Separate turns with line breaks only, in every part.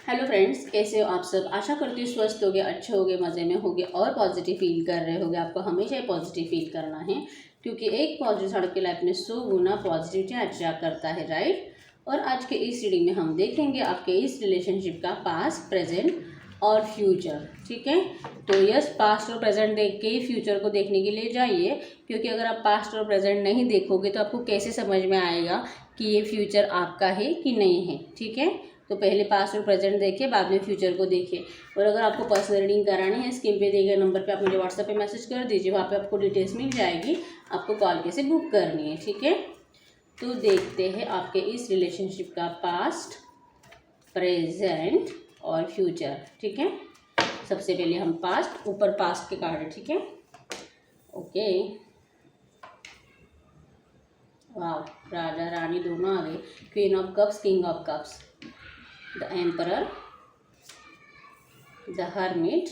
Hello friends, कैसे हो आप सब। आशा करती हूँ स्वस्थ होगे, अच्छे होगे, मज़े में होगे और पॉजिटिव फील कर रहे होगे। आपको हमेशा पॉजिटिव फील करना है क्योंकि एक पॉजिटिव आपकी लाइफ में 100 गुना पॉजिटिविटी अट्रैक्ट करता है, राइट। और आज के इस रीडिंग में हम देखेंगे आपके इस रिलेशनशिप का पास्ट, प्रेजेंट और फ्यूचर। ठीक है, तो यस, पास्ट और प्रेजेंट देख के ही फ्यूचर को देखने के लिए जाइए, क्योंकि अगर आप पास्ट और प्रेजेंट नहीं देखोगे तो आपको कैसे समझ में आएगा कि ये फ्यूचर आपका है कि नहीं है। ठीक है, तो पहले पास्ट और प्रेजेंट देखिए, बाद में फ्यूचर को देखिए। और अगर आपको पर्सनल रीडिंग करानी है, स्क्रीन पे दिए गए नंबर पे आप मुझे व्हाट्सएप पे मैसेज कर दीजिए, वहाँ पे आपको डिटेल्स मिल जाएगी, आपको कॉल कैसे बुक करनी है। ठीक है, तो देखते हैं आपके इस रिलेशनशिप का पास्ट, प्रेजेंट और फ्यूचर। ठीक है, सबसे पहले हम पास्ट, ऊपर पास्ट के कार्ड है। ठीक है, ओके, वाह, राजा रानी दोनों आ गए, queen of cups, king of cups, the emperor, the hermit,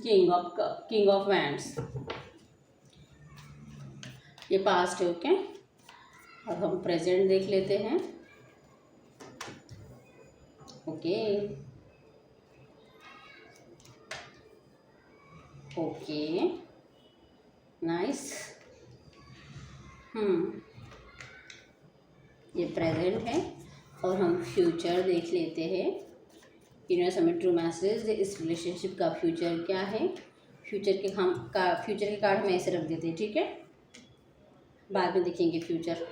king of wands। ये पास्ट है। ओके, अब हम प्रेजेंट देख लेते हैं। Okay okay, nice. ये प्रेजेंट है और हम फ्यूचर देख लेते हैं। यूनिवर्स हमें ट्रू मैसेज, इस रिलेशनशिप का फ्यूचर क्या है। फ्यूचर के कार्ड हम ऐसे रख देते हैं। ठीक है, बाद में देखेंगे फ्यूचर।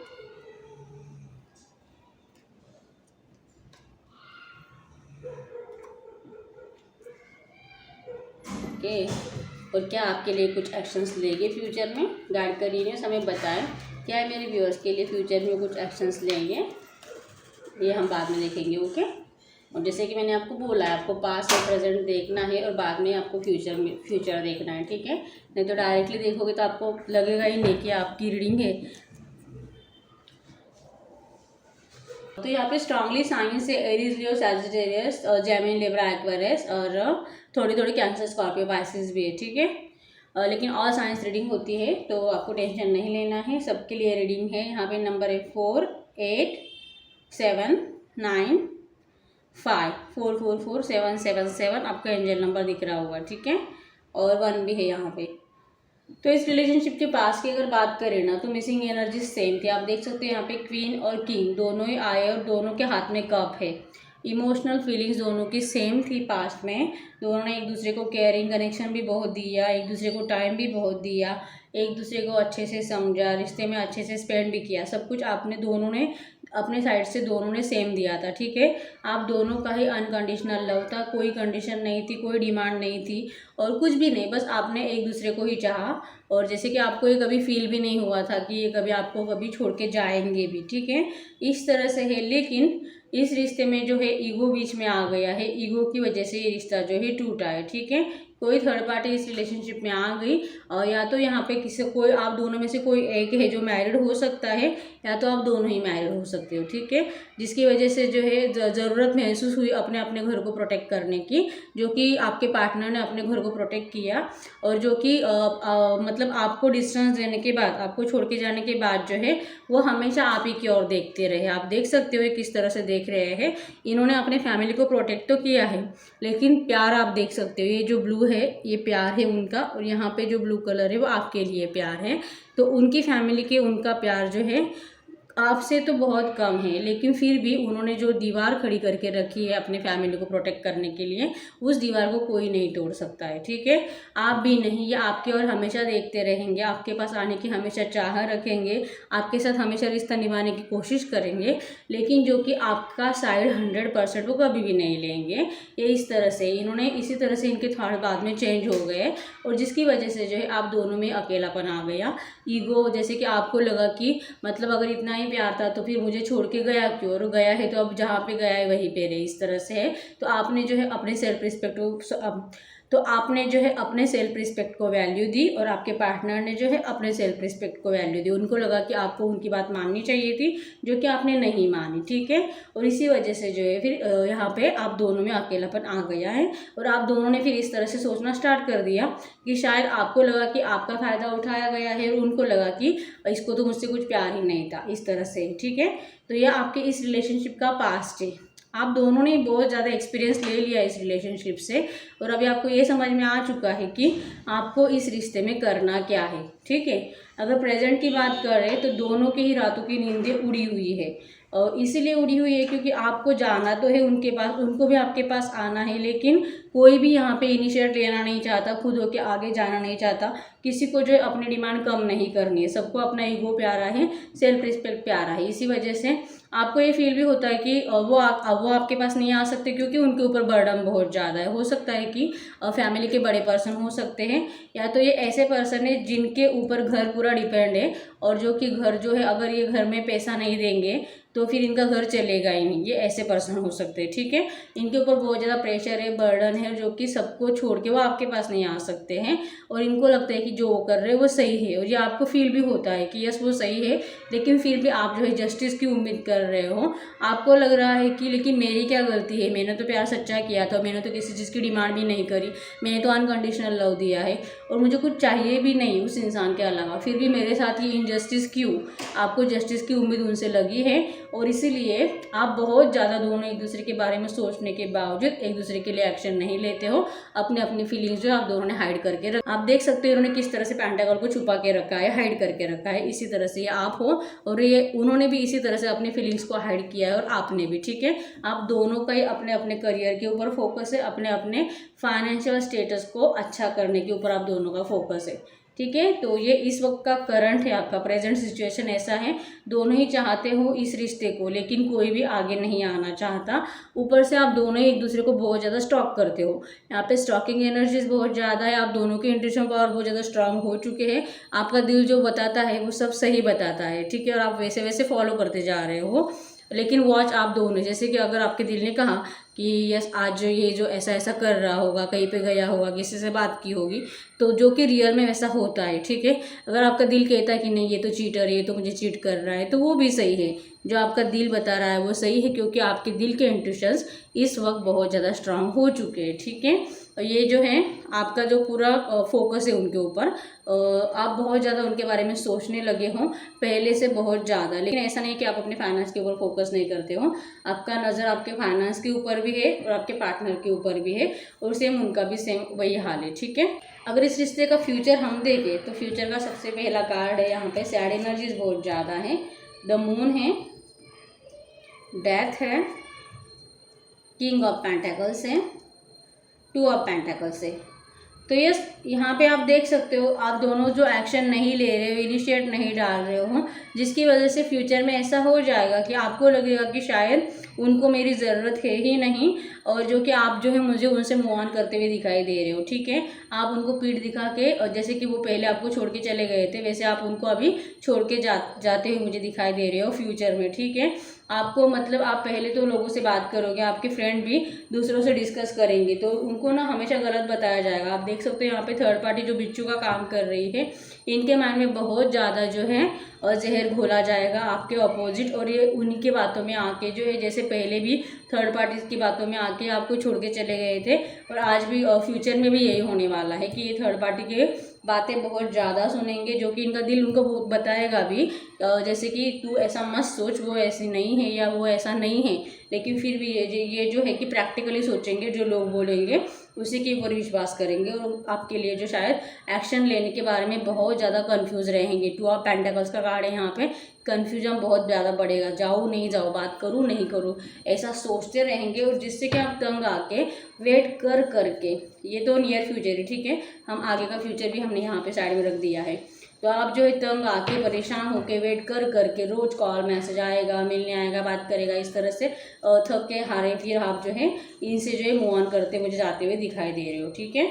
ओके, और क्या आपके लिए कुछ एक्शंस लेंगे फ्यूचर में, गाइड कर यूनिवर्स हमें बताएं क्या है मेरे व्यूअर्स के लिए फ्यूचर में कुछ एक्शंस लेंगे, ये हम बाद में देखेंगे। ओके, और जैसे कि मैंने आपको बोला है, आपको पास्ट और प्रेजेंट देखना है और बाद में आपको फ्यूचर देखना है। ठीक है, नहीं तो डायरेक्टली देखोगे तो आपको लगेगा ही नहीं कि आपकी रीडिंग है। तो यहाँ पे स्ट्रांगली साइंस है एरीज, लियो, सैजिटेरियस, जेमिनी, लिब्रा, एक्वेरियस और थोड़ी थोड़ी कैंसर, स्कॉर्पियो, पाइसेस भी है। ठीक है, लेकिन ऑल साइंस रीडिंग होती है तो आपको टेंशन नहीं लेना है, सबके लिए रीडिंग है। यहाँ पे नंबर है 4 8 7 9 5 4 4 4 7 7 7, आपका एंजल नंबर दिख रहा होगा। ठीक है, और 1 भी है यहाँ पे। तो इस रिलेशनशिप के पास की अगर बात करें ना, तो मिसिंग एनर्जी सेम थी। आप देख सकते हैं यहाँ पे क्वीन और किंग दोनों ही आए और दोनों के हाथ में कप है। इमोशनल फीलिंग्स दोनों की सेम थी पास्ट में। दोनों ने एक दूसरे को केयरिंग कनेक्शन भी बहुत दिया, एक दूसरे को टाइम भी बहुत दिया, एक दूसरे को अच्छे से समझा, रिश्ते में अच्छे से स्पेंड भी किया। सब कुछ आपने दोनों ने अपने साइड से दोनों ने सेम दिया था। ठीक है, आप दोनों का ही अनकंडीशनल लव था, कोई कंडीशन नहीं थी, कोई डिमांड नहीं थी और कुछ भी नहीं, बस आपने एक दूसरे को ही चाहा। और जैसे कि आपको ये कभी फील भी नहीं हुआ था कि ये कभी आपको कभी छोड़ के जाएंगे भी। ठीक है, इस तरह से है। लेकिन इस रिश्ते में जो है ईगो बीच में आ गया है, ईगो की वजह से ये रिश्ता जो है टूटा है। ठीक है, कोई थर्ड पार्टी इस रिलेशनशिप में आ गई और या तो यहाँ पे कोई आप दोनों में से कोई एक है जो मैरिड हो सकता है, या तो आप दोनों ही मैरिड हो सकते हो। ठीक है, जिसकी वजह से जो है ज़रूरत महसूस हुई अपने अपने घर को प्रोटेक्ट करने की, जो कि आपके पार्टनर ने अपने घर को प्रोटेक्ट किया और जो कि मतलब आपको डिस्टेंस देने के बाद, आपको छोड़ के जाने के बाद जो है वो हमेशा आप ही की ओर देखते रहे। आप देख सकते हो किस तरह से देख रहे हैं। इन्होंने अपने फैमिली को प्रोटेक्ट तो किया है, लेकिन प्यार आप देख सकते हो, ये जो ब्लू है ये प्यार है उनका, और यहाँ पे जो ब्लू कलर है वो आपके लिए प्यार है। तो उनकी फैमिली के उनका प्यार जो है आपसे तो बहुत कम है, लेकिन फिर भी उन्होंने जो दीवार खड़ी करके रखी है अपने फैमिली को प्रोटेक्ट करने के लिए, उस दीवार को कोई नहीं तोड़ सकता है। ठीक है, आप भी नहीं, ये आपकी ओर हमेशा देखते रहेंगे, आपके पास आने की हमेशा चाह रखेंगे, आपके साथ हमेशा रिश्ता निभाने की कोशिश करेंगे, लेकिन जो कि आपका साइड 100% वो कभी भी नहीं लेंगे। ये इस तरह से इन्होंने, इसी तरह से इनके थॉट बाद में चेंज हो गए और जिसकी वजह से जो है आप दोनों में अकेलापन आ गया। ईगो, जैसे कि आपको लगा कि मतलब अगर इतना ही प्यार था तो फिर मुझे छोड़ के गया क्यों, और गया है तो अब जहाँ पे गया है वहीं पे रहे, इस तरह से है। तो आपने जो है अपने सेल्फ रिस्पेक्ट को तो आपने जो है अपने सेल्फ रिस्पेक्ट को वैल्यू दी और आपके पार्टनर ने जो है अपने सेल्फ रिस्पेक्ट को वैल्यू दी। उनको लगा कि आपको उनकी बात माननी चाहिए थी, जो कि आपने नहीं मानी, ठीक है। और इसी वजह से जो है फिर यहाँ पे आप दोनों में अकेलापन आ गया है और आप दोनों ने फिर इस तरह से सोचना स्टार्ट कर दिया कि शायद आपको लगा कि आपका फ़ायदा उठाया गया है और उनको लगा कि इसको तो मुझसे कुछ प्यार ही नहीं था, इस तरह से, ठीक है। तो यह आपके इस रिलेशनशिप का पास्ट है। आप दोनों ने बहुत ज़्यादा एक्सपीरियंस ले लिया इस रिलेशनशिप से और अभी आपको ये समझ में आ चुका है कि आपको इस रिश्ते में करना क्या है, ठीक है। अगर प्रेजेंट की बात करें तो दोनों की ही रातों की नींदें उड़ी हुई है और इसीलिए उड़ी हुई है क्योंकि आपको जाना तो है उनके पास, उनको भी आपके पास आना है, लेकिन कोई भी यहाँ पे इनिशिएट लेना नहीं चाहता, खुद होके आगे जाना नहीं चाहता, किसी को जो है अपनी डिमांड कम नहीं करनी है, सबको अपना ईगो प्यारा है, सेल्फ रिस्पेक्ट प्यारा है। इसी वजह से आपको ये फील भी वो आपके पास नहीं आ सकते क्योंकि उनके ऊपर बर्डन बहुत ज़्यादा है। हो सकता है कि फैमिली के बड़े पर्सन हो सकते हैं या तो ये ऐसे पर्सन है जिनके ऊपर घर पूरा डिपेंड है और जो कि घर जो है अगर ये घर में पैसा नहीं देंगे तो फिर इनका घर चलेगा ही नहीं, ये ऐसे पर्सन हो सकते हैं, ठीक है। इनके ऊपर बहुत ज़्यादा प्रेशर है, बर्डन है, जो कि सबको छोड़ के वो आपके पास नहीं आ सकते हैं और इनको लगता है कि जो वो कर रहे हैं वो सही है और ये आपको फील भी होता है कि यस वो सही है, लेकिन फिर भी आप जो है जस्टिस की उम्मीद कर रहे हो। आपको लग रहा है कि लेकिन मेरी क्या गलती है, मैंने तो प्यार सच्चा किया था, मैंने तो किसी चीज़ की डिमांड भी नहीं करी, मैंने तो अनकंडीशनल लव दिया है और मुझे कुछ चाहिए भी नहीं उस इंसान के अलावा, फिर भी मेरे साथ ये इनजस्टिस क्यों। आपको जस्टिस की उम्मीद उनसे लगी है और इसीलिए आप बहुत ज़्यादा दोनों एक दूसरे के बारे में सोचने के बावजूद एक दूसरे के लिए एक्शन नहीं लेते हो। अपनी फीलिंग्स जो आप दोनों ने हाइड करके आप देख सकते हो उन्होंने किस तरह से पेंटागल को छुपा के रखा है, हाइड करके रखा है। इसी तरह से ये आप हो और ये उन्होंने भी इसी तरह से अपनी फीलिंग्स को हाइड किया है और आपने भी, ठीक है। आप दोनों का ही अपने अपने करियर के ऊपर फोकस है, अपने अपने फाइनेंशियल स्टेटस को अच्छा करने के ऊपर आप दोनों का फोकस है, ठीक है। तो ये इस वक्त का करंट है, आपका प्रेजेंट सिचुएशन ऐसा है। दोनों ही चाहते हो इस रिश्ते को लेकिन कोई भी आगे नहीं आना चाहता। ऊपर से आप दोनों ही एक दूसरे को बहुत ज़्यादा स्टॉक करते हो, यहाँ पे स्टॉकिंग एनर्जीज बहुत ज़्यादा है। आप दोनों के इंट्यूशन पावर बहुत ज़्यादा स्ट्रांग हो चुके हैं। आपका दिल जो बताता है वो सब सही बताता है, ठीक है, और आप वैसे वैसे फॉलो करते जा रहे हो। लेकिन वॉच आप दोनों, जैसे कि अगर आपके दिल ने कहा कि यस आज ये जो ऐसा ऐसा कर रहा होगा, कहीं पे गया होगा, किसी से बात की होगी, तो जो कि रियल में वैसा होता है, ठीक है। अगर आपका दिल कहता है कि नहीं ये तो चीटर है, ये तो मुझे चीट कर रहा है, तो वो भी सही है। जो आपका दिल बता रहा है वो सही है क्योंकि आपके दिल के इंट्यूशंस इस वक्त बहुत ज़्यादा स्ट्रांग हो चुके हैं, ठीक है। और ये जो है आपका जो पूरा फोकस है उनके ऊपर, आप बहुत ज़्यादा उनके बारे में सोचने लगे हो पहले से बहुत ज़्यादा। लेकिन ऐसा नहीं कि आप अपने फाइनेंस के ऊपर फोकस नहीं करते हो, आपका नज़र आपके फाइनेंस के ऊपर भी है और आपके पार्टनर के ऊपर भी है और सेम उनका भी सेम वही हाल है, ठीक है। अगर इस रिश्ते का फ्यूचर हम देखें तो फ्यूचर का सबसे पहला कार्ड है यहाँ पे सैड एनर्जीज बहुत ज़्यादा है, द मून है, डेथ है, किंग ऑफ पेंटेकल्स है, टू ऑफ पेंटेकल्स है। तो यस यहाँ पे आप देख सकते हो आप दोनों जो एक्शन नहीं ले रहे हो, इनिशिएट नहीं डाल रहे हो, जिसकी वजह से फ्यूचर में ऐसा हो जाएगा कि आपको लगेगा कि शायद उनको मेरी ज़रूरत है ही नहीं और जो कि आप जो है मुझे उनसे मूव ऑन करते हुए दिखाई दे रहे हो, ठीक है। आप उनको पीठ दिखा के और जैसे कि वो पहले आपको छोड़ के चले गए थे वैसे आप उनको अभी छोड़ के जाते हुए मुझे दिखाई दे रहे हो फ्यूचर में, ठीक है। आपको मतलब आप पहले तो लोगों से बात करोगे, आपके फ्रेंड भी दूसरों से डिस्कस करेंगे तो उनको ना हमेशा गलत बताया जाएगा। आप देख सकते हो यहाँ पे थर्ड पार्टी जो बिच्छू का काम कर रही है, इनके माइंड में बहुत ज़्यादा जो है जहर घोला जाएगा आपके अपोजिट और ये उन्हीं के बातों में आके जो है जैसे पहले भी थर्ड पार्टी की बातों में आके आपको छोड़ के चले गए थे और आज भी फ्यूचर में भी यही होने वाला है कि ये थर्ड पार्टी के बातें बहुत ज़्यादा सुनेंगे, जो कि इनका दिल उनको बताएगा भी जैसे कि तू ऐसा मत सोच, वो ऐसी नहीं है या वो ऐसा नहीं है, लेकिन फिर भी ये जो है कि प्रैक्टिकली सोचेंगे, जो लोग बोलेंगे उसी के ऊपर विश्वास करेंगे और आपके लिए जो शायद एक्शन लेने के बारे में बहुत ज़्यादा कंफ्यूज रहेंगे। टू ऑफ पेंटेकल्स का कार्ड है यहाँ पे, कन्फ्यूजन बहुत ज़्यादा बढ़ेगा, जाऊँ नहीं जाऊँ, बात करूँ नहीं करूँ, ऐसा सोचते रहेंगे और जिससे कि आप तंग आके वेट कर करके, ये तो नियर फ्यूचर है, ठीक है, हम आगे का फ्यूचर भी हमने यहाँ पे साइड में रख दिया है। तो आप जो है तंग आके परेशान होके वेट कर करके रोज कॉल मैसेज आएगा, मिलने आएगा, बात करेगा, इस तरह से थक के हारे फिर आप जो है इनसे जो है मूव ऑन करते मुझे जाते हुए दिखाई दे रहे हो, ठीक है।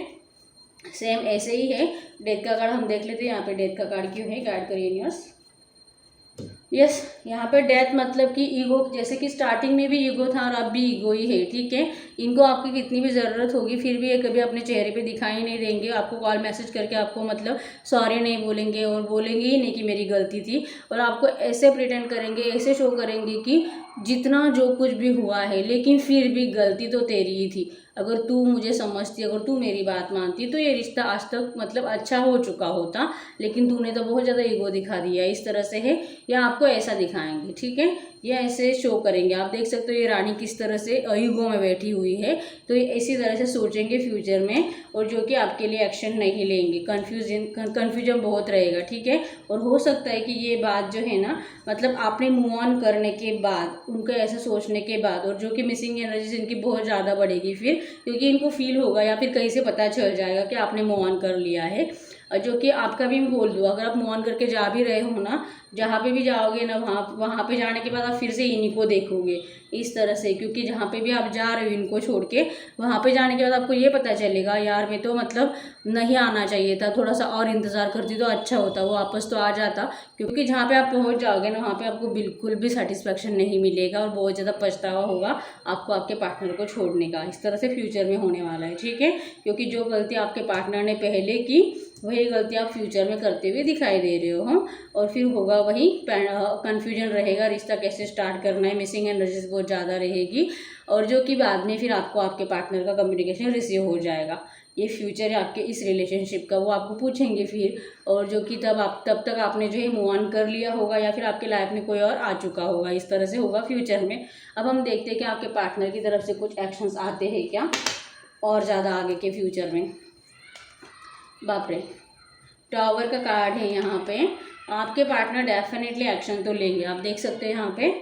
सेम ऐसे ही है। डेथ का कार्ड हम देख लेते हैं, यहाँ पे डेथ का कार्ड क्यों है, गाइड करिए यूनिवर्स। यस, यहाँ पे डेथ मतलब कि ईगो, जैसे कि स्टार्टिंग में भी ईगो था और अब भी ईगो ही है, ठीक है। इनको आपकी कितनी भी ज़रूरत होगी फिर भी ये कभी अपने चेहरे पे दिखाई नहीं देंगे, आपको कॉल मैसेज करके आपको मतलब सॉरी नहीं बोलेंगे और बोलेंगे ही नहीं कि मेरी गलती थी, और आपको ऐसे प्रिटेंड करेंगे, ऐसे शो करेंगे कि जितना जो कुछ भी हुआ है लेकिन फिर भी गलती तो तेरी ही थी, अगर तू मुझे समझती, अगर तू मेरी बात मानती तो ये रिश्ता आज तक मतलब अच्छा हो चुका होता, लेकिन तूने तो बहुत ज़्यादा ईगो दिखा दिया, इस तरह से है। या आपको ऐसा दिखाएंगे, ठीक है, या ऐसे शो करेंगे। आप देख सकते हो ये रानी किस तरह से ईगो में बैठी हुई है, तो ये इसी तरह से सोचेंगे फ्यूचर में, और जो कि आपके लिए एक्शन नहीं लेंगे, कन्फ्यूजन बहुत रहेगा, ठीक है। और हो सकता है कि ये बात जो है ना, मतलब आपने मूव ऑन करने के बाद, उनको ऐसा सोचने के बाद, और जो कि मिसिंग एनर्जी इनकी बहुत ज़्यादा बढ़ेगी फिर, क्योंकि इनको फील होगा या फिर कहीं से पता चल जाएगा कि आपने मूव ऑन कर लिया है। जो कि आपका भी मैं बोल दूँ, अगर आप मूव ऑन करके जा भी रहे हो ना, जहाँ पे भी जाओगे ना, वहाँ पे जाने के बाद आप फिर से इन्हीं को देखोगे इस तरह से, क्योंकि जहाँ पे भी आप जा रहे हो इनको छोड़ के, वहाँ पे जाने के बाद आपको ये पता चलेगा यार मैं तो मतलब नहीं आना चाहिए था, थोड़ा सा और इंतज़ार करती तो अच्छा होता, वो वापस तो आ जाता। क्योंकि जहाँ पे आप पहुँच जाओगे ना, वहाँ पे आपको बिल्कुल भी सेटिस्फेक्शन नहीं मिलेगा और बहुत ज़्यादा पछतावा होगा आपको आपके पार्टनर को छोड़ने का, इस तरह से फ्यूचर में होने वाला है, ठीक है। क्योंकि जो गलती आपके पार्टनर ने पहले की, वही गलती आप फ्यूचर में करते हुए दिखाई दे रहे हो, और फिर होगा वही कन्फ्यूजन रहेगा, रिश्ता कैसे स्टार्ट करना है, मिसिंग एनर्जीज बहुत ज़्यादा रहेगी, और जो कि बाद में फिर आपको आपके पार्टनर का कम्युनिकेशन रिसीव हो जाएगा। ये फ्यूचर है आपके इस रिलेशनशिप का, वो आपको पूछेंगे फिर, और जो कि तब तक आपने जो है मूव ऑन कर लिया होगा, या फिर आपके लाइफ में कोई और आ चुका होगा, इस तरह से होगा फ्यूचर में। अब हम देखते हैं कि आपके पार्टनर की तरफ से कुछ एक्शंस आते हैं क्या और ज़्यादा आगे के फ्यूचर में। बाप रे, टावर का कार्ड है यहाँ पे। आपके पार्टनर डेफिनेटली एक्शन तो लेंगे, आप देख सकते हैं यहाँ पे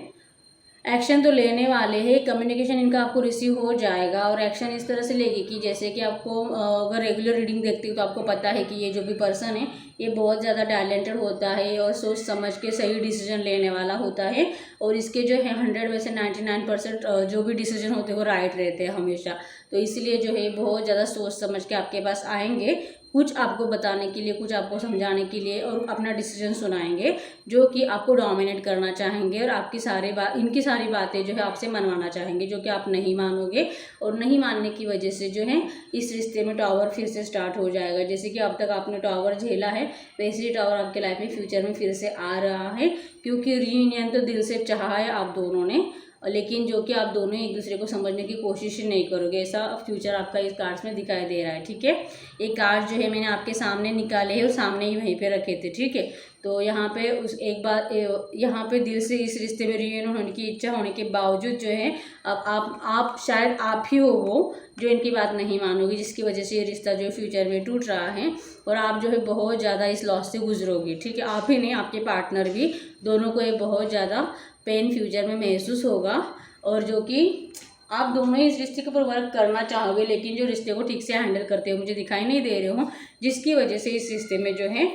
एक्शन तो लेने वाले हैं, कम्युनिकेशन इनका आपको रिसीव हो जाएगा, और एक्शन इस तरह से लेगी कि जैसे कि आपको अगर रेगुलर रीडिंग देखती हो तो आपको पता है कि ये जो भी पर्सन है ये बहुत ज़्यादा टैलेंटेड होता है और सोच समझ के सही डिसीजन लेने वाला होता है, और इसके जो है 100 में से 99% जो भी डिसीजन होते हैं वो राइट रहते हैं हमेशा। तो इसलिए जो है बहुत ज़्यादा सोच समझ के आपके पास आएंगे, कुछ आपको बताने के लिए, कुछ आपको समझाने के लिए, और अपना डिसीजन सुनाएंगे, जो कि आपको डोमिनेट करना चाहेंगे, और आपकी इनकी सारी बातें जो है आपसे मनवाना चाहेंगे, जो कि आप नहीं मानोगे, और नहीं मानने की वजह से जो है इस रिश्ते में टावर फिर से स्टार्ट हो जाएगा। जैसे कि अब तक आपने टावर झेला है, वैसे ही टावर आपके लाइफ में फ्यूचर में फिर से आ रहा है, क्योंकि रीयूनियन तो दिल से चाहा है आप दोनों ने, लेकिन जो कि आप दोनों एक दूसरे को समझने की कोशिश नहीं करोगे, ऐसा फ्यूचर आपका इस कार्ड्स में दिखाई दे रहा है, ठीक है। एक कार्ड जो है मैंने आपके सामने निकाले हैं और सामने ही वहीं पे रखे थे, ठीक है। तो यहाँ पे उस एक बार यहाँ पे दिल से इस रिश्ते में रियूनियन होने की इच्छा होने के बावजूद जो है अब आप शायद आप ही हो वो जो इनकी बात नहीं मानोगे, जिसकी वजह से ये रिश्ता जो है फ्यूचर में टूट रहा है, और आप जो है बहुत ज़्यादा इस लॉस से गुजरोगे, ठीक है। आप ही नहीं, आपके पार्टनर भी, दोनों को ये बहुत ज़्यादा पेन फ्यूचर में महसूस होगा, और जो कि आप दोनों ही इस रिश्ते के ऊपर वर्क करना चाहोगे, लेकिन जो रिश्ते को ठीक से हैंडल करते हुए मुझे दिखाई नहीं दे रहे हो, जिसकी वजह से इस रिश्ते में जो है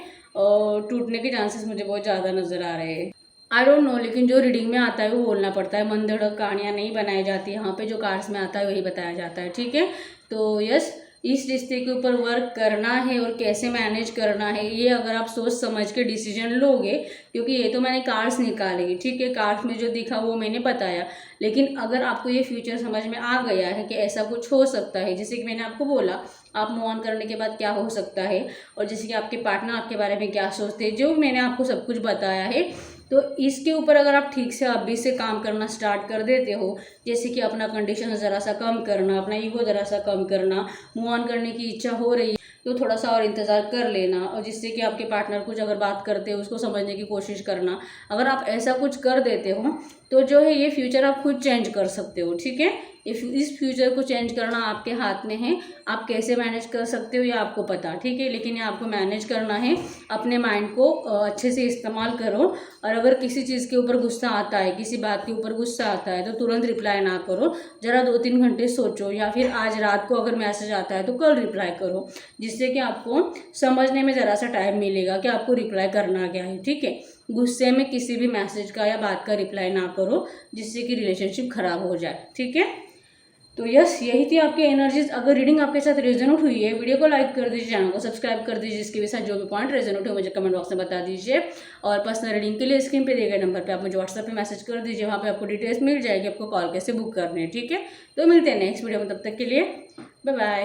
टूटने के चांसेस मुझे बहुत ज़्यादा नज़र आ रहे हैं। आई डोंट नो, लेकिन जो रीडिंग में आता है वो बोलना पड़ता है, मन धड़क कहानियाँ नहीं बनाई जाती, यहाँ पे जो कार्ड्स में आता है वही बताया जाता है, ठीक है। तो यस, इस रिश्ते के ऊपर वर्क करना है और कैसे मैनेज करना है, ये अगर आप सोच समझ के डिसीजन लोगे, क्योंकि ये तो मैंने कार्ड्स निकाले, ठीक है, कार्ड्स में जो दिखा वो मैंने बताया, लेकिन अगर आपको ये फ्यूचर समझ में आ गया है कि ऐसा कुछ हो सकता है, जैसे कि मैंने आपको बोला आप मूव ऑन करने के बाद क्या हो सकता है, और जैसे कि आपके पार्टनर आपके बारे में क्या सोचते हैं, जो मैंने आपको सब कुछ बताया है, तो इसके ऊपर अगर आप ठीक से अभी से काम करना स्टार्ट कर देते हो, जैसे कि अपना कंडीशन ज़रा सा कम करना, अपना ईगो ज़रा सा कम करना, मूव ऑन करने की इच्छा हो रही है तो थोड़ा सा और इंतज़ार कर लेना, और जिससे कि आपके पार्टनर कुछ अगर बात करते हो उसको समझने की कोशिश करना, अगर आप ऐसा कुछ कर देते हो तो जो है ये फ्यूचर आप खुद चेंज कर सकते हो, ठीक है। इस फ्यूचर को चेंज करना आपके हाथ में है, आप कैसे मैनेज कर सकते हो ये आपको पता, ठीक है, लेकिन ये आपको मैनेज करना है, अपने माइंड को अच्छे से इस्तेमाल करो, और अगर किसी चीज़ के ऊपर गुस्सा आता है, किसी बात के ऊपर गुस्सा आता है तो तुरंत रिप्लाई ना करो, ज़रा 2-3 घंटे सोचो, या फिर आज रात को अगर मैसेज आता है तो कल रिप्लाई करो, जिससे कि आपको समझने में ज़रा सा टाइम मिलेगा कि आपको रिप्लाई करना क्या है, ठीक है। गुस्से में किसी भी मैसेज का या बात का रिप्लाई ना करो, जिससे कि रिलेशनशिप ख़राब हो जाए, ठीक है। तो यस, यही थी आपकी एनर्जीज। अगर रीडिंग आपके साथ रेजोनेट हुई है, वीडियो को लाइक कर दीजिए, चैनल को सब्सक्राइब कर दीजिए, जिसके भी साथ जो भी पॉइंट रेजोनेट हो मुझे कमेंट बॉक्स में बता दीजिए। और पर्सनल रीडिंग के लिए स्क्रीन पे दिए गए नंबर पे आप मुझे व्हाट्सएप पे मैसेज कर दीजिए, वहाँ पे आपको डिटेल्स मिल जाएगी, आपको कॉल कैसे बुक करनी है, ठीक है। तो मिलते हैं नेक्स्ट वीडियो में, तब तक के लिए बाय बाय।